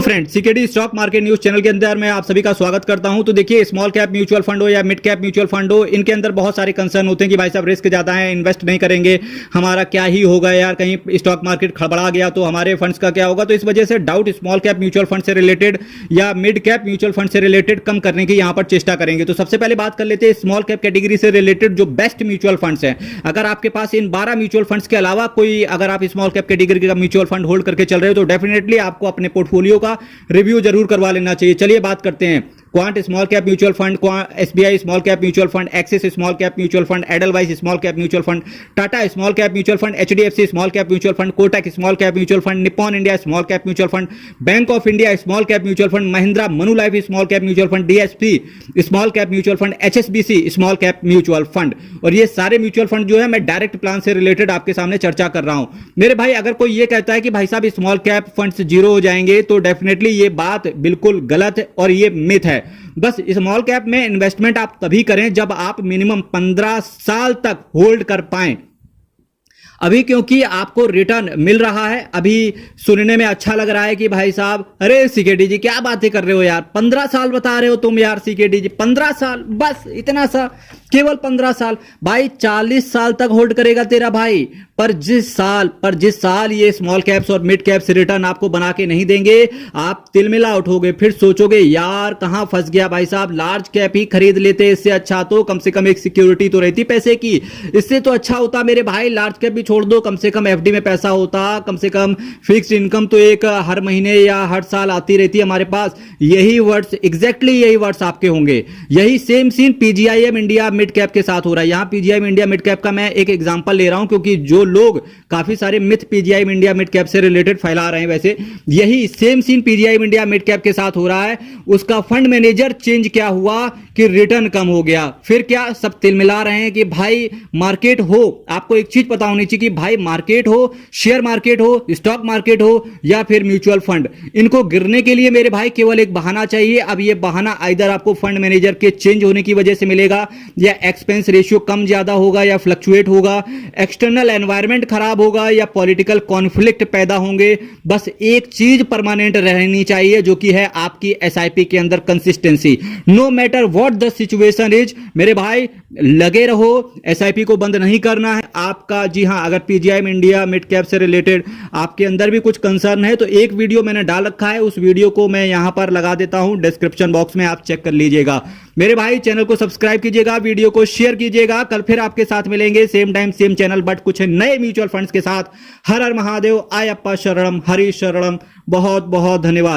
Friend CKD stock market news channel के अंदर मैं आप सभी का स्वागत करता हूं। तो देखिए, स्मॉल कैप म्यूचुअल फंड हो या मिड कैप म्यूचुअल फंड हो, इनके अंदर बहुत सारे कंसर्न होते हैं कि भाई साहब रिस्क ज्यादा है, इन्वेस्ट नहीं करेंगे, हमारा क्या ही होगा यार, कहीं स्टॉक मार्केट खड़बड़ा गया तो हमारे फंड्स का क्या होगा। तो इस वजह से doubt small cap mutual fund से रिलेटेड या मिड कैप म्यूचुअल फंड से रिलेटेड कम करने की यहां पर चेष्टा करेंगे। तो सबसे पहले बात कर लेते हैं स्मॉल कैप कैटेगरी से रिलेटेड जो बेस्ट म्यूचुअल फंड्स हैं। अगर आपके पास इन 12 म्यूचुअल फंड्स के अलावा कोई अगर आप स्मॉल कैप कैटेगरी का म्यूचुअल फंड होल्ड करके चल रहे हो तो डेफिनेटली आपको अपने पोर्टफोलियो का रिव्यू जरूर करवा लेना चाहिए। चलिए बात करते हैं quant small cap mutual fund, SBI small cap mutual fund, axis small cap mutual fund, Edelweiss small cap mutual fund, Tata small cap mutual fund, HDFC small cap mutual fund, Kotak small cap mutual fund, Nippon India small cap mutual fund, bank of India small cap mutual fund, Mahindra Manulife small cap mutual fund, DSP small cap mutual fund, HSBC small cap mutual fund. और ये सारे mutual fund जो है मैं direct plan से related आपके सामने चर्चा कर रहा हूं। मेरे भाई, अगर कोई ये कहता है कि भाई साहब स्मॉल कैप फंड्स जीरो हो जाएंगे तो डेफिनेटली ये बात बिल्कुल गलत है और ये मिथ है। बस स्मॉल कैप में इन्वेस्टमेंट आप तभी करें जब आप मिनिमम 15 साल तक होल्ड कर पाएं। अभी क्योंकि आपको रिटर्न मिल रहा है, अभी सुनने में अच्छा लग रहा है कि भाई साहब अरे सीकेडी जी क्या बातें कर रहे हो यार, 15 साल बता रहे हो तुम यार सीकेडी जी, 15 साल बस इतना सा, केवल 15 साल। भाई 40 साल तक होल्ड करेगा तेरा भाई, पर जिस साल ये स्मॉल कैप्स और मिड कैप्स रिटर्न आपको बना के नहीं देंगे, आप तिलमिला उठोगे, फिर सोचोगे यार कहां फंस गया भाई साहब, लार्ज कैप ही खरीद लेते, इससे अच्छा तो कम से कम एक सिक्योरिटी तो रहती पैसे की, इससे तो अच्छा होता मेरे भाई लार्ज कैप भी छोड़ दो, कम से कम एफडी में पैसा होता, कम से कम फिक्स्ड इनकम तो एक हर महीने या हर साल आती रहती है हमारे पास। यही वर्ड्स, एग्जैक्टली यही वर्ड्स आपके होंगे। यही same scene PGIM India mid cap के साथ हो रहा है। यहां पीजीआईएम इंडिया मिड कैप का मैं एक एग्जांपल ले रहा हूं क्योंकि जो लोग काफी सारे myth PGIM India mid cap से रिलेटेड फैला रहे हैं, वैसे यही same scene PGIM India mid cap के साथ हो रहा है। उसका फंड मैनेजर चेंज क्या हुआ कि रिटर्न कम हो गया, फिर क्या सब तिलमिला रहे हैं कि भाई मार्केट हो। आपको एक चीज पता होनी चाहिए कि भाई मार्केट हो, शेयर मार्केट हो, स्टॉक मार्केट हो या फिर म्यूचुअल फंड, इनको गिरने के लिए मेरे भाई केवल एक बहाना चाहिए। अब ये बहाना आइदर आपको फंड मैनेजर के चेंज होने की वजह से मिलेगा, या एक्सपेंस रेशियो कम ज्यादा होगा या फ्लक्चुएट होगा, एक्सटर्नल एनवायरनमेंट खराब होगा या पॉलिटिकल कॉन्फ्लिक्ट पैदा होंगे। बस एक चीज परमानेंट रहनी चाहिए जो कि है आपकी एसआईपी के अंदर consistency. No matter what the situation is, मेरे भाई लगे रहो, एसआईपी को बंद नहीं करना है आपका। जी हां, अगर पीजीआईएम इंडिया मिड कैप से रिलेटेड आपके अंदर भी कुछ कंसर्न है तो एक वीडियो मैंने डाल रखा है, उस वीडियो को मैं यहां पर लगा देता हूं डिस्क्रिप्शन बॉक्स में, आप चेक कर लीजिएगा। मेरे भाई चैनल को सब्सक्राइब कीजिएगा, वीडियो को शेयर कीजिएगा। कल फिर आपके साथ मिलेंगे same time same channel, but कुछ नए म्यूचुअल फंड्स के साथ। हर हर महादेव, आयप्पा शरणम, हरि शरणम। बहुत बहुत धन्यवाद।